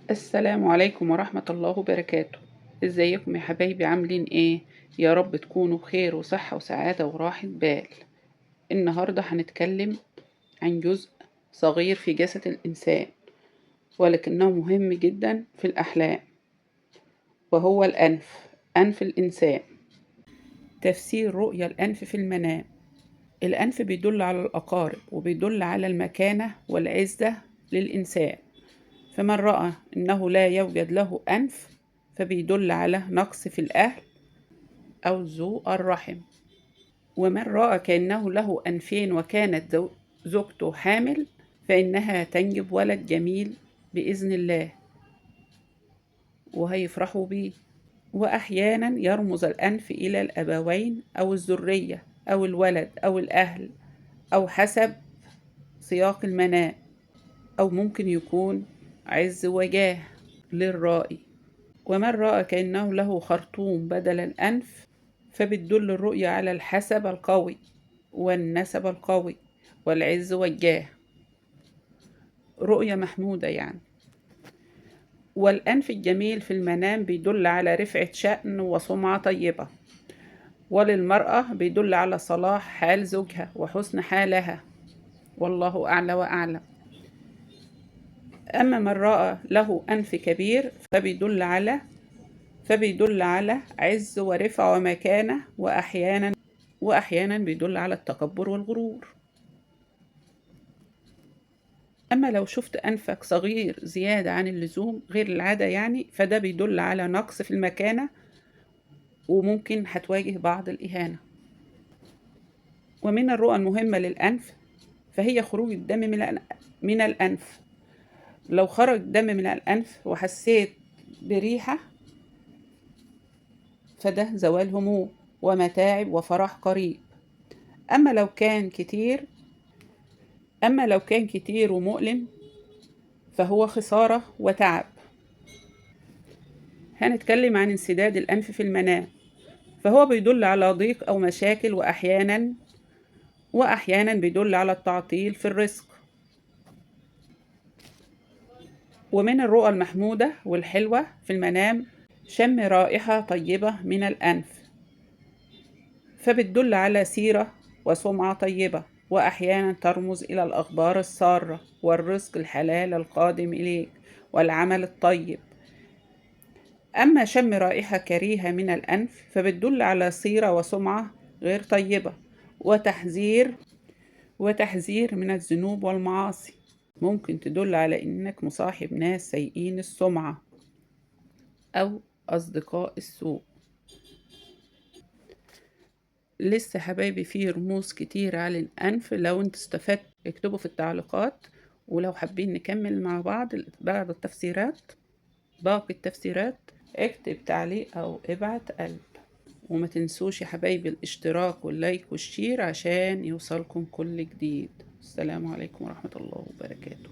السلام عليكم ورحمة الله وبركاته. ازيكم يا حبايبي، عاملين ايه؟ يا رب تكونوا بخير وصحة وسعادة وراحة بال. النهاردة هنتكلم عن جزء صغير في جسد الإنسان، ولكنه مهم جدا في الأحلام، وهو الأنف. أنف الإنسان. تفسير رؤية الأنف في المنام. الأنف بيدل على الأقارب، وبيدل على المكانة والعزة للإنسان. فمن رأى أنه لا يوجد له أنف فبيدل على نقص في الأهل أو ذو الرحم. ومن رأى كأنه له أنفين وكانت زوجته حامل فإنها تنجب ولد جميل بإذن الله وهيفرحوا بيه. وأحيانا يرمز الأنف إلى الأبوين أو الذرية أو الولد أو الأهل، أو حسب سياق المنام، أو ممكن يكون عز وجاه للرائي. ومن رأى كأنه له خرطوم بدل الأنف فبتدل الرؤية على الحسب القوي والنسب القوي والعز والجاه، رؤية محمودة يعني. والأنف الجميل في المنام بيدل على رفعة شأن وسمعة طيبة، وللمرأة بيدل على صلاح حال زوجها وحسن حالها، والله أعلى وأعلم. أما من رأى له أنف كبير فبيدل على عز ورفعة ومكانة، وأحيانا بيدل على التكبر والغرور. أما لو شفت أنفك صغير زيادة عن اللزوم غير العادة يعني، فده بيدل على نقص في المكانة، وممكن هتواجه بعض الإهانة. ومن الرؤى المهمة للأنف فهي خروج الدم من الأنف. لو خرج دم من الأنف وحسيت بريحة فده زوال هموم ومتاعب وفرح قريب. أما لو كان كتير ومؤلم فهو خسارة وتعب. هنتكلم عن انسداد الأنف في المنام، فهو بيدل على ضيق أو مشاكل، وأحيانا بيدل على التعطيل في الرزق. ومن الرؤى المحمودة والحلوة في المنام شم رائحة طيبة من الأنف، فبتدل على سيرة وسمعة طيبة، وأحيانا ترمز إلى الأخبار السارة والرزق الحلال القادم إليك والعمل الطيب. أما شم رائحة كريهة من الأنف فبتدل على سيرة وسمعة غير طيبة، وتحذير من الذنوب والمعاصي. ممكن تدل على إنك مصاحب ناس سيئين السمعة أو أصدقاء السوء. لسه حبايبي فيه رموز كتير على الأنف، لو انت استفدت اكتبوا في التعليقات، ولو حابين نكمل مع بعض باقي التفسيرات اكتب تعليق أو ابعت قلب. وما تنسوش يا حبايبي الاشتراك واللايك والشير عشان يوصلكم كل جديد. السلام عليكم ورحمة الله وبركاته.